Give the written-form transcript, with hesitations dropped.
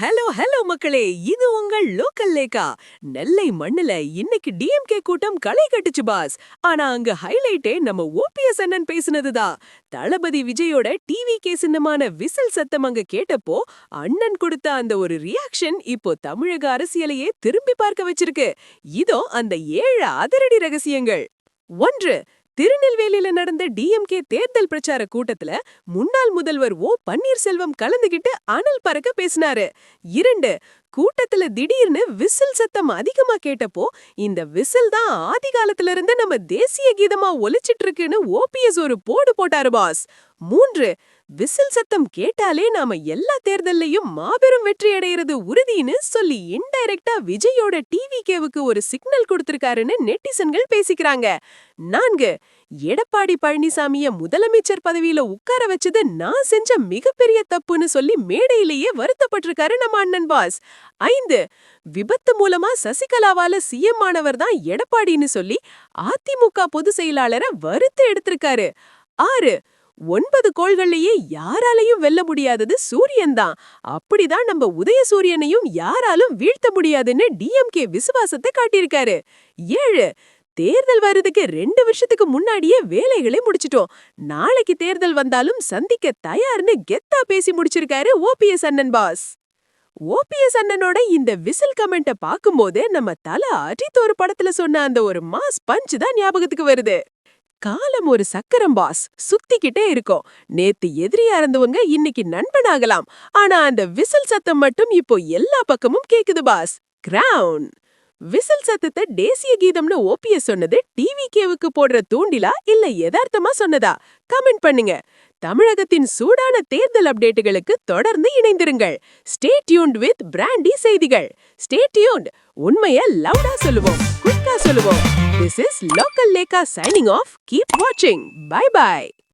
Hello மக்களே, இது உங்கள் லோக்கல் லேக்கா. நெல்லை மண்ணுல இன்னைக்கு டிஎம்கே கூட்டம் களை கட்டுச்சு பாஸ். ஆனா அங்க ஹைலைட்டே நம்ம ஓபிஎஸ் அண்ணன் பேசினதுதான். தளபதி விஜயோட டிவிகே சின்னமான விசில் சத்தம் அங்க கேட்டப்போ அண்ணன் கொடுத்த அந்த ஒரு ரியாக்ஷன் இப்போ தமிழக அரசியலையே திரும்பி பார்க்க வச்சிருக்கு. இதோ அந்த 7 அதிரடி ரகசியங்கள். 1. திருநெல்வேலியில நடந்த டிஎம்கே தேர்தல் பிரச்சார கூட்டத்துல முன்னாள் முதல்வர் பன்னீர்செல்வம் கலந்துகிட்டு அனல் பறக்க பேசினாரு. 2. கூட்டத்துல திடீர்னு விசில் சத்தம் அதிகமா கேட்டப்போ இந்த விசில் தான் ஆதி காலத்துல இருந்து நம்ம தேசிய கீதமா ஒலிச்சிட்டு இருக்குன்னு ஓபிஎஸ் ஒரு போடு போட்டாரு பாஸ். 3. விசில் சத்தம் கேட்டாலே நாம எல்லா தேர்தல்லையும் மாபெரும் வெற்றி அடையிறது உறுதின்னு சொல்லி இன்டைரக்டா விஜயோட டிவிகேவுக்கு ஒரு சிக்னல் கொடுத்திருக்காருன்னு நெட்டிசன்கள் பேசிக்கிறாங்க. 4. எடப்பாடி பழனிசாமிய முதலமைச்சர் பதவியில உட்கார வச்சது நான் செஞ்ச மிகப்பெரிய தப்புன்னு சொல்லி மேடையிலேயே வருத்தப்பட்டிருக்காரு நம்ம அண்ணன் பாஸ். 5. விபத்து மூலமா சசிகலாவால சிஎம் ஆனவர் தான் எடப்பாடின்னு சொல்லி அதிமுக பொதுச் செயலாளரை வறுத்து எடுத்திருக்காரு. 6. 9 கோள்கள்லயே யாராலையும் வெல்ல முடியாதது சூரியன் தான். அப்படிதான் நம்ம உதயசூரியனையும் யாராலும் வீழ்த்த முடியாதுன்னு டிஎம்கே விசுவாசத்தை காட்டியிருக்காரு. 7. தேர்தல் வருதுக்கு 2 வருஷத்துக்கு முன்னாடியே வேலைகளை முடிச்சிட்டோம். நாளைக்கு தேர்தல் வந்தாலும் சந்திக்க தயார்னு கெத்தா பேசி முடிச்சிருக்காரு ஓபிஎஸ் அண்ணன் பாஸ். ஓபிஎஸ் அண்ணனோட இந்த விசில் கமெண்ட பாக்கும்போது நம்ம தல அஜித் ஒரு படத்துல சொன்ன அந்த ஒரு மாஸ் பஞ்ச் தான் ஞாபகத்துக்கு வருது. காலம் ஒரு சக்கரம் பாஸ், சுத்திக்கிட்டே இருக்கும். நேத்து எதிரியா இருந்தவங்க இன்னைக்கு நண்பனாகலாம். ஆனா அந்த விசில் சத்தம் மட்டும் இப்போ எல்லா பக்கமும் கேக்குது பாஸ். கிரவுன் விசில் சத்தத்தை தேசிய கீதம்னு ஓபிஎஸ் சொன்னது டிவிகேவுக்கு போடுற தூண்டிலா இல்ல யதார்த்தமா சொன்னதா? கமெண்ட் பண்ணுங்க. தமிழகத்தின் சூடான தேர்தல் அப்டேட்டுகளுக்கு தொடர்ந்து இணைந்திருங்கள். ஸ்டே டியூன்ட் வித் பிராண்டி செய்திகள். Stay tuned. உண்மையை லவுடா சொல்லுவோம், குயிக்கா சொல்லுவோம். This is Local Leka signing off. Keep watching. Bye bye.